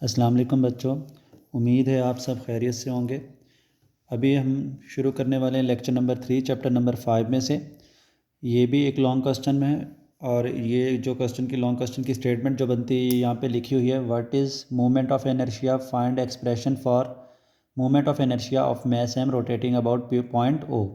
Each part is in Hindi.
अस्सलाम वालेकुम बच्चों, उम्मीद है आप सब खैरियत से होंगे। अभी हम शुरू करने वाले हैं लेक्चर नंबर 3 चैप्टर नंबर 5 में से। ये भी एक लॉन्ग क्वेश्चन में है और ये जो क्वेश्चन की लॉन्ग क्वेश्चन की स्टेटमेंट जो बनती है यहाँ पे लिखी हुई है, what is moment of inertia, find expression for moment of inertia of mass M rotating about point O.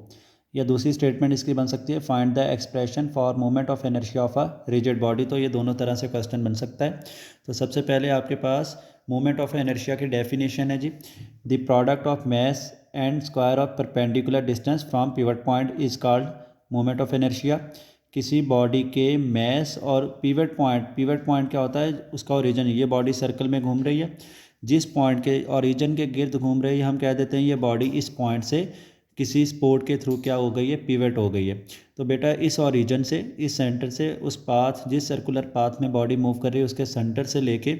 या दूसरी स्टेटमेंट इसकी बन सकती है, find the expression for moment of inertia of a rigid body. तो ये दोनों तरह से क्वेश्चन बन सकता है। तो सबसे पहले आपके पास मोमेंट ऑफ इनर्शिया की डेफिनेशन है जी, the product of mass and square of perpendicular distance from pivot point is called moment of inertia. किसी बॉडी के मैस और पिवट पॉइंट क्या होता है, उसका ओरिजिन। ये बॉडी सर्कल में घूम रही है, जिस पॉइंट के ओरिजिन के गिर्द घूम रही है हम कह देते हैं ये बॉडी इस पॉइंट से किसी स्पोर्ट के थ्रू क्या हो गई है, पिवट हो गई है। तो बेटा इस ओरिजिन से, इस सेंटर से, उस पाथ, जिस सर्कुलर पाथ में बॉडी मूव कर रही है उसके सेंटर से लेके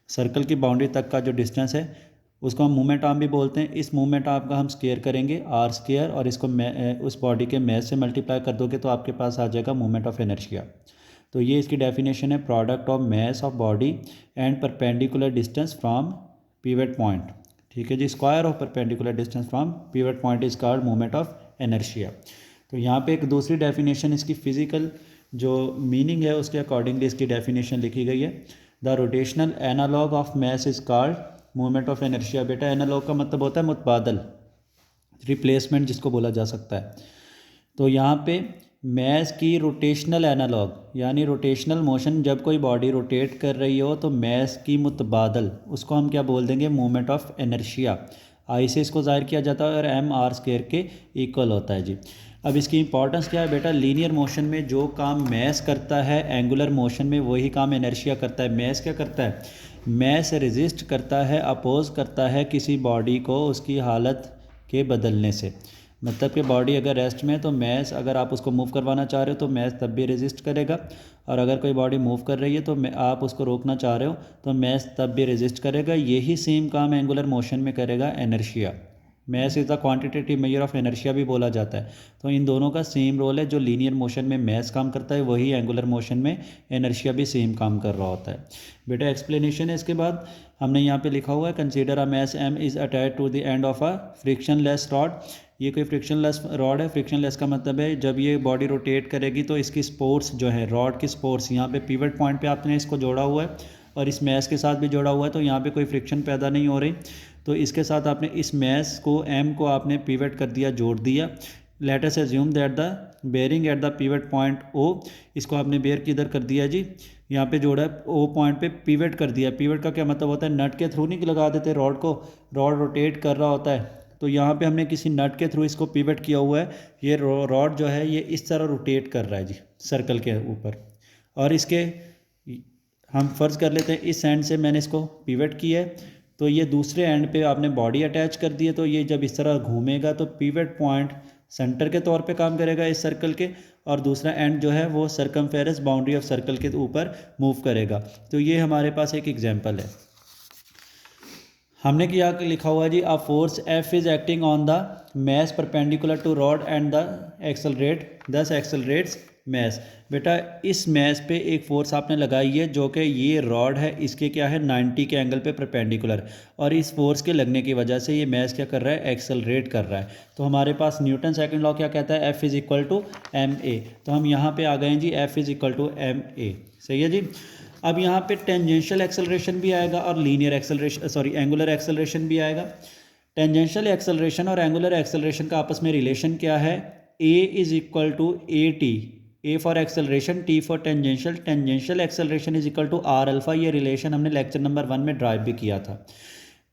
सर्कल की बाउंड्री तक का जो डिस्टेंस है उसको हम मूवमेंट आर्म भी बोलते हैं। इस मूवमेंट आर्म का हम स्केयर करेंगे आर स्केयर, और इसको उस बॉडी के मैस से मल्टीप्लाई कर दोगे तो आपके पास आ जाएगा मूवमेंट ऑफ इनर्शिया। तो ये इसकी डेफिनेशन है, product of mass of body and perpendicular distance from pivot point. ठीक है जी, square of perpendicular distance from pivot point is called movement of inertia. तो यहाँ पे एक दूसरी डेफिनेशन इसकी फिजिकल जो मीनिंग है उसके अकॉर्डिंगली इसकी डेफिनेशन लिखी गई है, the rotational analogue of mass is called movement of inertia. बेटा एनालॉग का मतलब होता है मुतबादल, रिप्लेसमेंट जिसको बोला जा सकता है। तो यहाँ पे मैस की रोटेशनल एनालॉग यानी रोटेशनल मोशन, जब कोई बॉडी रोटेट कर रही हो तो मैस की मुतबादल, उसको हम क्या बोल देंगे, मूवमेंट ऑफ इनर्शिया। आई से इसको जाहिर किया जाता है और एम आर स्क्वायर के इक्वल होता है जी। अब इसकी इंपॉर्टेंस क्या है बेटा, लीनियर मोशन में जो काम मैस करता है एंगुलर मोशन में वही काम इनर्शिया करता है। मैस क्या करता है, मैस रेजिस्ट करता है, अपोज करता है किसी बॉडी को उसकी हालत के बदलने से। मतलब कि बॉडी अगर रेस्ट में है तो मैस, अगर आप उसको मूव करवाना चाह रहे हो तो मैस तब भी रेजिस्ट करेगा, और अगर कोई बॉडी मूव कर रही है तो आप उसको रोकना चाह रहे हो तो मैस तब भी रेजिस्ट करेगा। यही सेम काम एंगुलर मोशन में करेगा inertia. Mass is the quantitative measure of inertia भी बोला जाता है। तो इन दोनों का सेम रोल है, जो लीनियर मोशन में मैस काम करता है वही एंगुलर मोशन में इनर्शिया भी सेम काम कर रहा होता है। बेटा एक्सप्लेनेशन है इसके बाद, हमने यहाँ पे लिखा हुआ है, consider a mass M is attach to the end of a frictionless rod. ये कोई फ्रिक्शनलेस रॉड है। फ्रिक्शनलेस का मतलब है जब ये बॉडी रोटेट करेगी तो इसकी स्पोर्ट्स जो है, रॉड की स्पोर्ट्स, यहाँ पे पिवट पॉइंट पे आपने इसको जोड़ा हुआ है और इस मैस के साथ भी जोड़ा हुआ है, तो यहाँ पे कोई फ्रिक्शन पैदा नहीं हो रही। तो इसके साथ आपने इस मैस को, एम को आपने पिवट कर दिया, जोड़ दिया। Let us assume that the bearing at the pivot point O, इसको आपने बेयर किधर कर दिया जी, यहाँ पे जोड़ा है ओ पॉइंट पे, पिवट कर दिया। पिवट का क्या मतलब होता है, नट के थ्रू नहीं लगा देते रॉड को, रॉड रोटेट कर रहा होता है, तो यहाँ पे हमने किसी नट के थ्रू इसको पिवट किया हुआ है। ये रॉड जो है ये इस तरह रोटेट कर रहा है जी सर्कल के ऊपर, और इसके हम फ़र्ज़ कर लेते हैं इस एंड से मैंने इसको पिवट किया है, तो ये दूसरे एंड पे आपने बॉडी अटैच कर दी है, तो ये जब इस तरह घूमेगा तो पिवट पॉइंट सेंटर के तौर पे काम करेगा इस सर्कल के, और दूसरा एंड जो है वो सरकमफेरेंस बाउंड्री ऑफ सर्कल के ऊपर मूव करेगा। तो ये हमारे पास एक एग्जांपल है। हमने क्या लिखा हुआ है जी, a force F is acting on the mass perpendicular to rod and the accelerate thus accelerates mass. बेटा इस मैस पे एक फोर्स आपने लगाई है जो कि ये रॉड है, इसके क्या है 90 के एंगल पे परपेंडिकुलर, और इस फोर्स के लगने की वजह से ये मैस क्या कर रहा है, एक्सेलरेट कर रहा है। तो हमारे पास न्यूटन सेकंड लॉ क्या कहता है, F is equal to M A. तो हम यहाँ पे आ गए हैं जी, F is equal to M A. सही है जी। अब यहाँ पे टेंजेंशियल एक्सेलरेशन भी आएगा और लीनियर एक्सेलरेशन, एंगुलर एक्सेलरेशन भी आएगा। टेंजेंशियल एक्सेलरेशन और एंगुलर एक्सेलरेशन का आपस में रिलेशन क्या है, A is equal to A T, A for acceleration, T for tangential, tangential acceleration is equal to R alpha. ये रिलेशन हमने लेक्चर नंबर 1 में ड्राइव भी किया था।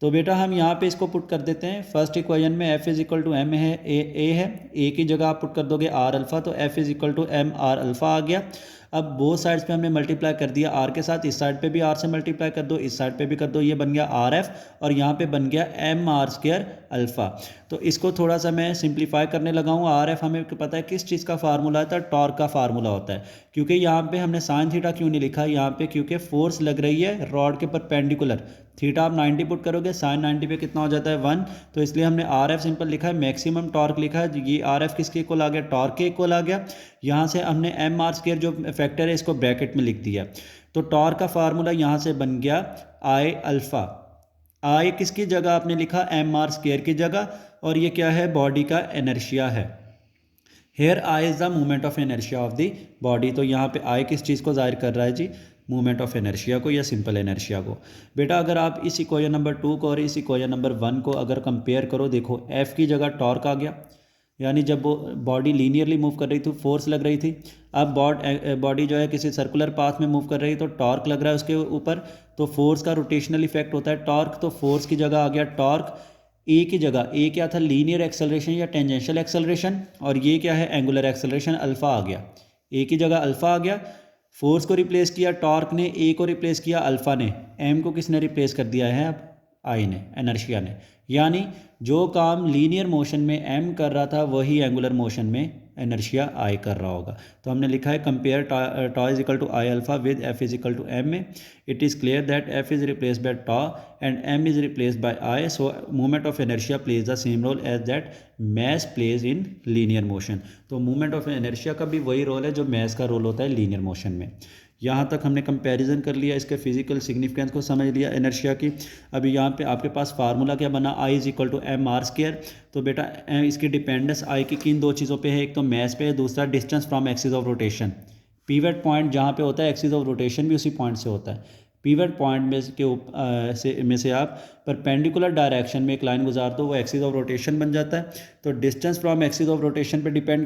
तो बेटा हम यहाँ पे इसको पुट कर देते हैं। फर्स्ट इक्वेशन में F is equal to M है, ए है, ए की जगह आप पुट कर दोगे आर अल्फा, तो F is equal to M R alpha आ गया। अब बोथ साइड्स पे हमने मल्टीप्लाई कर दिया आर के साथ, इस साइड पे भी आर से मल्टीप्लाई कर दो, इस साइड पे भी कर दो, ये बन गया आर एफ, और यहाँ पे बन गया एम आर स्क्वायर अल्फा। तो इसको थोड़ा सा मैं सिंप्लीफाई करने लगा हूँ। आर एफ हमें पता है किस चीज़ का फार्मूला होता है, टॉर्क का फार्मूला होता है। क्योंकि यहाँ पे हमने साइन थीटा क्यों नहीं लिखा यहाँ पे, क्योंकि फोर्स लग रही है रॉड के परपेंडिकुलर। थीटा आप 90 पुट करोगे, साइन 90 पे कितना हो जाता है 1, तो इसलिए हमने आर एफ सिंपल लिखा है, मैक्सिमम टॉर्क लिखा है। ये आर एफ किसके इक्वल आ गया, टॉर्क के इक्वल आ गया। यहाँ से हमने एम आर स्क्वायर जो फैक्टर है इसको ब्रैकेट में लिख दिया। तो टॉर्क का फार्मूला यहाँ से बन गया आई अल्फ़ा। आई किसकी जगह आपने लिखा, एम आर स्क्वायर की जगह, और ये क्या है, बॉडी का इनर्शिया है। Here I is the movement of inertia of the body. तो यहाँ पे आई किस चीज़ को जाहिर कर रहा है जी, मूवमेंट ऑफ इनर्शिया को या सिंपल इनर्शिया को। बेटा अगर आप इस इक्वेशन नंबर 2 को और इस इक्वेशन नंबर 1 को अगर कंपेयर करो, देखो एफ की जगह टॉर्क आ गया, यानी जब वो बॉडी लीनियरली मूव कर रही थी फोर्स लग रही थी। अब बॉडी जो है किसी सर्कुलर पाथ में मूव कर रही है तो टॉर्क लग रहा है उसके ऊपर, तो फोर्स का रोटेशनल इफेक्ट होता है टॉर्क। तो फोर्स की जगह आ गया टॉर्क, ए की जगह, ए क्या था, लीनियर एक्सेलरेशन या टेंजेंशियल एक्सेलरेशन, और ये क्या है, एंगुलर एक्सेलरेशन, अल्फा आ गया। ए की जगह अल्फा आ गया, फोर्स को रिप्लेस किया टॉर्क ने, ए को रिप्लेस किया अल्फा ने, एम को किसने रिप्लेस कर दिया है, अब आई ने, इनर्शिया ने। यानी जो काम लीनियर मोशन में एम कर रहा था वही एंगुलर मोशन में इनर्शिया आई कर रहा होगा। तो हमने लिखा है compare tau is equal to I alpha with F is equal to M में it is clear that F is replace by tau and M is replace by I, so movement of inertia plays the same role as that mass plays in linear motion. तो मूवमेंट ऑफ इनर्शिया का भी वही रोल है जो मैस का रोल होता है लीनियर मोशन में। यहाँ तक हमने कंपैरिजन कर लिया, इसके फिजिकल सिग्निफिकेंस को समझ लिया इनर्शिया की। अभी यहाँ पे आपके पास फार्मूला क्या बना, I is equal to M R square. तो बेटा इसकी डिपेंडेंस आई की किन दो चीज़ों पे है, एक तो मैस पे है, दूसरा distance from axis of rotation. Pivot point जहाँ पे होता है एक्सिस ऑफ रोटेशन भी उसी पॉइंट से होता है। पीवट पॉइंट में से आप परपेंडिकुलर डायरेक्शन में एक लाइन गुजार दो, वो एक्सिस ऑफ रोटेशन बन जाता है। तो distance from axis of rotation पे डिपेंड